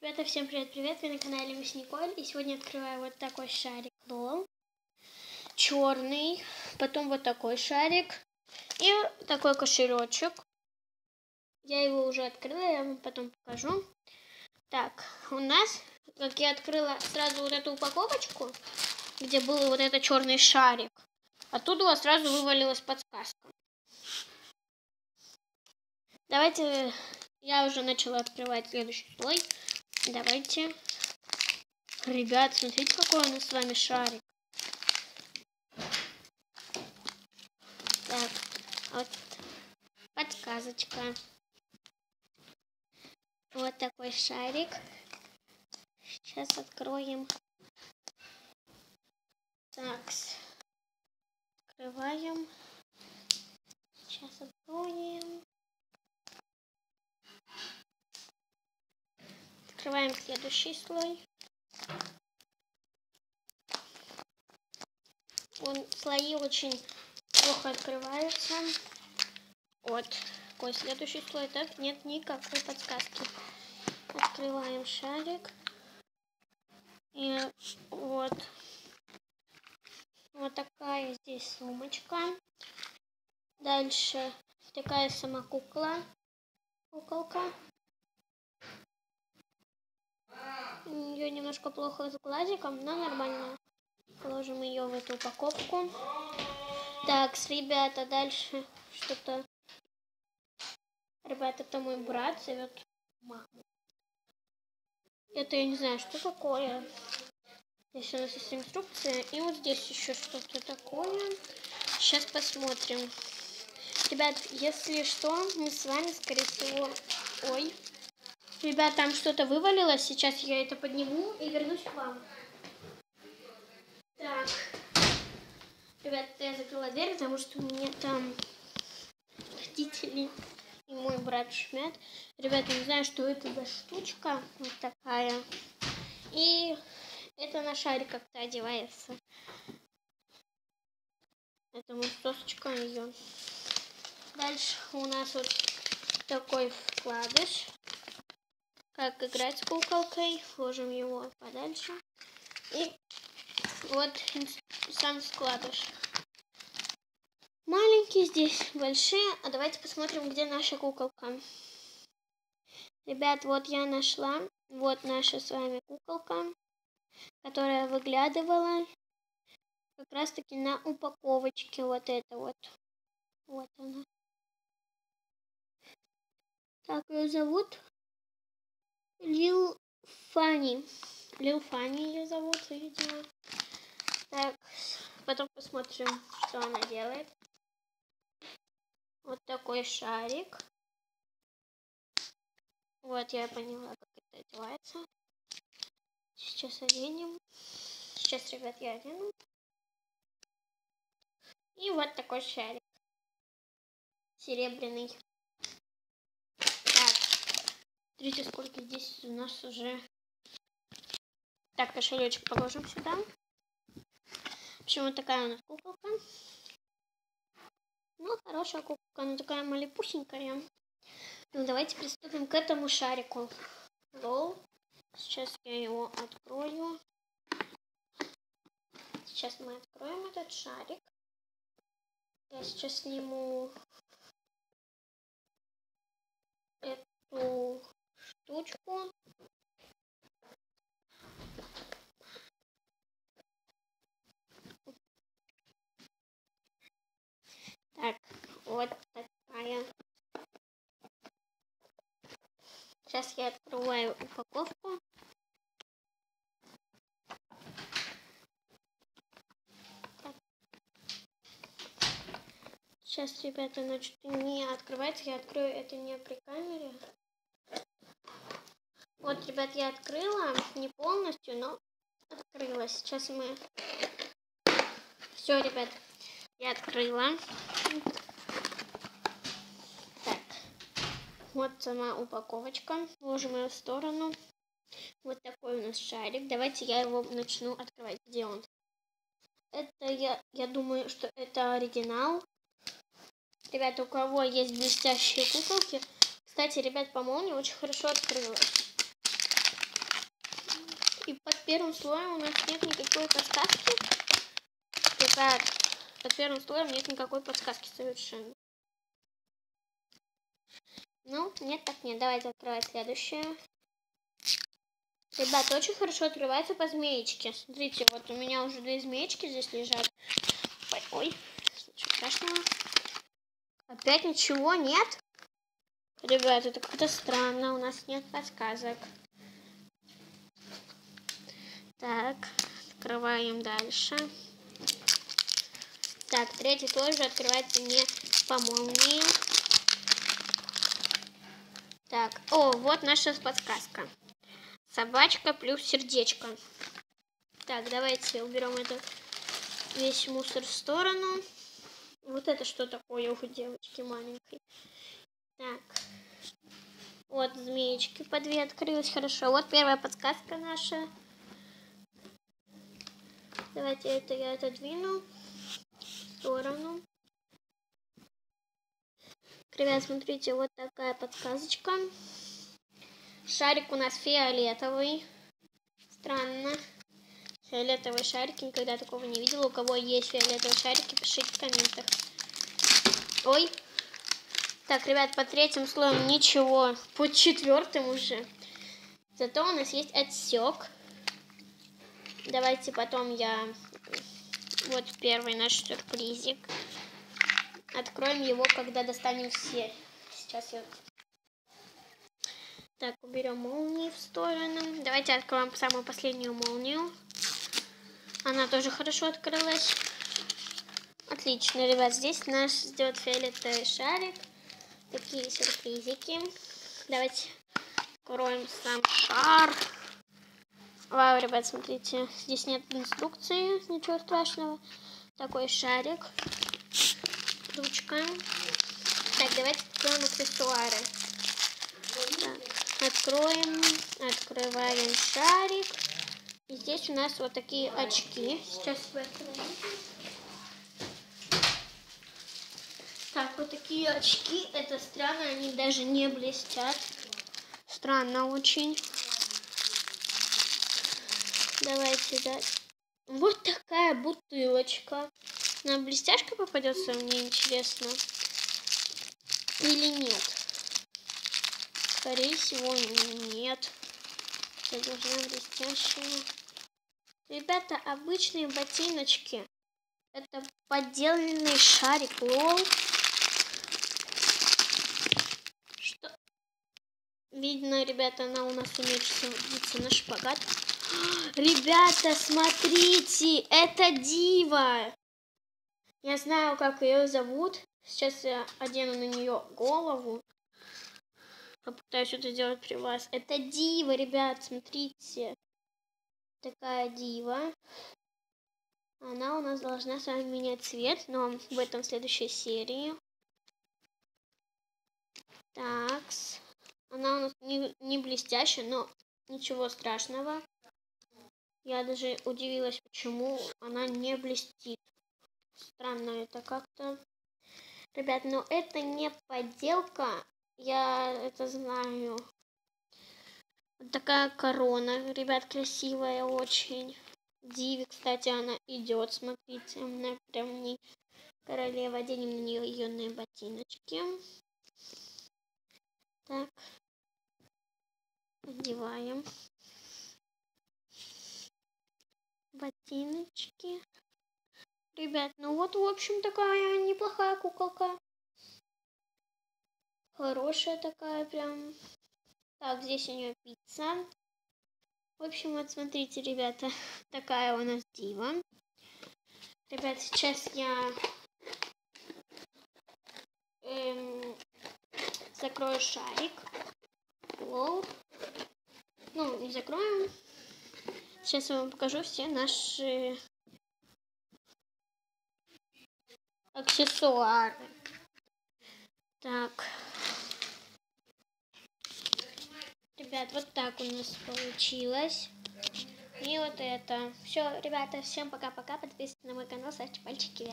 Ребята, всем привет! Вы на канале Мисс Николь. И сегодня открываю вот такой шарик Лол. Черный. Потом вот такой шарик. И такой кошелечек. Я его уже открыла, я вам потом покажу. Так, у нас, как я открыла сразу вот эту упаковочку, где был вот этот черный шарик, оттуда сразу вывалилась подсказка. Давайте, я уже начала открывать следующий слой. Давайте. Ребят, смотрите, какой у нас с вами шарик. Так, вот подсказочка. Вот такой шарик. Сейчас откроем. Так, открываем. Сейчас откроем. Открываем следующий слой. Слои очень плохо открываются. Вот такой следующий слой. Так, нет никакой подсказки. Открываем шарик. И вот такая здесь сумочка. Дальше такая сама куколка. У нее немножко плохо с глазиком, но нормально. Положим ее в эту упаковку. Так, ребята, дальше что-то. Ребята, это мой брат зовет маму. Это я не знаю, что такое. Здесь у нас есть инструкция. И вот здесь еще что-то такое. Сейчас посмотрим. Ребят, если что, мы с вами, скорее всего... Ой. Ребят, там что-то вывалилось. Сейчас я это подниму и вернусь к вам. Так. Ребят, я закрыла дверь, потому что у меня там родители и мой брат шумят. Ребята, не знаю, что это за штучка. Вот такая. И это на шарик как-то одевается. Это вот сосочка ее. Дальше у нас вот такой вкладыш. Как играть с куколкой. Ложим его подальше. И вот сам вкладыш. Маленькие здесь, большие. А давайте посмотрим, где наша куколка. Ребят, вот я нашла. Вот наша с вами куколка, которая выглядывала как раз таки на упаковочке. Вот это вот. Вот она. Так, ее зовут Лил Фанни. Лил Фанни ее зовут, видимо. Так, потом посмотрим, что она делает. Вот такой шарик. Вот я поняла, как это одевается. Сейчас оденем. Сейчас, ребят, я одену. И вот такой шарик. Серебряный. Так. Смотрите, сколько здесь у нас уже. Так, кошелечек положим сюда. В общем, вот такая у нас куколка. Ну, хорошая куколка, она такая малепусенькая. Ну, давайте приступим к этому шарику. Лол. Сейчас я его открою. Сейчас мы откроем этот шарик. Я сейчас сниму эту штучку. Так, вот такая. Сейчас я открываю упаковку. Так. Сейчас, ребята, значит, не открывается. Я открою это не при камере. Вот, ребят, я открыла. Не полностью, но открыла. Сейчас мы... Все, ребят, я открыла. Так. Вот сама упаковочка. Ложим ее в сторону. Вот такой у нас шарик. Давайте я его начну открывать. Где он? Это я думаю, что это оригинал. Ребята, у кого есть блестящие куколки. Кстати, ребят, по молнии очень хорошо открылась. И под первым слоем у нас нет никакой подсказки. Ребят, под первым слоем нет никакой подсказки совершенно. Ну, нет, так нет. Давайте открывать следующее. Ребят, очень хорошо открывается по змеечке. Смотрите, вот у меня уже 2 змеечки здесь лежат. Ой, ничего страшного. Опять ничего нет? Ребят, это как-то странно. У нас нет подсказок. Так, открываем дальше. Так, третий тоже открывается не по молнии. Так, о, вот наша подсказка. Собачка плюс сердечко. Так, давайте уберем этот весь мусор в сторону. Вот это что такое у девочки маленькой? Так, вот змеечки по 2 открылись, хорошо. Вот первая подсказка наша. Давайте это я отодвину в сторону. Ребят, смотрите, вот такая подсказочка. Шарик у нас фиолетовый. Странно. Фиолетовый шарик, никогда такого не видела. У кого есть фиолетовые шарики, пишите в комментах. Ой. Так, ребят, по третьим слоям ничего. По четвертым уже. Зато у нас есть отсек. Давайте потом я... Вот первый наш сюрпризик. Откроем его, когда достанем все. Сейчас я... Так, уберем молнии в сторону. Давайте откроем самую последнюю молнию. Она тоже хорошо открылась. Отлично, ребят. Здесь нас ждет фиолетовый шарик. Такие сюрпризики. Давайте откроем сам шар. Вау, ребят, смотрите. Здесь нет инструкции, ничего страшного. Такой шарик. Ручка. Так, давайте откроем аксессуары. Так, открываем шарик. И здесь у нас вот такие очки. Сейчас вы откроете. Так, вот такие очки. Это странно, они даже не блестят. Странно очень. Давайте, да. Вот такая бутылочка. На блестяшка попадется, мне интересно. Или нет? Скорее всего, нет. Это должна блестящая. Ребята, обычные ботиночки. Это подделанный шарик. Лол. Что? Видно, ребята, она у нас умеет садиться на шпагат. Ребята, смотрите, это Дива. Я знаю, как ее зовут. Сейчас я одену на нее голову. Попытаюсь это сделать при вас. Это Дива, ребят, смотрите. Такая Дива. Она у нас должна с вами менять цвет, но в этом следующей серии. Такс. Она у нас не блестящая, но ничего страшного. Я даже удивилась, почему она не блестит. Странно это как-то. Ребят, но это не подделка. Я это знаю. Вот такая корона, ребят, красивая очень. Диви, кстати, она идет, смотрите. Она прям не королева. Оденем на нее ее ботиночки. Так. Одеваем. Ботиночки. Ребят, ну вот, в общем, такая неплохая куколка. Хорошая такая прям. Так, здесь у нее пицца. В общем, вот смотрите, ребята, такая у нас Дива. Ребят, сейчас я закрою шарик. Лол. Ну, не закроем. Сейчас я вам покажу все наши аксессуары. Так. Ребят, вот так у нас получилось. И вот это. Все, ребята, всем пока-пока. Подписывайтесь на мой канал, ставьте пальчики вверх.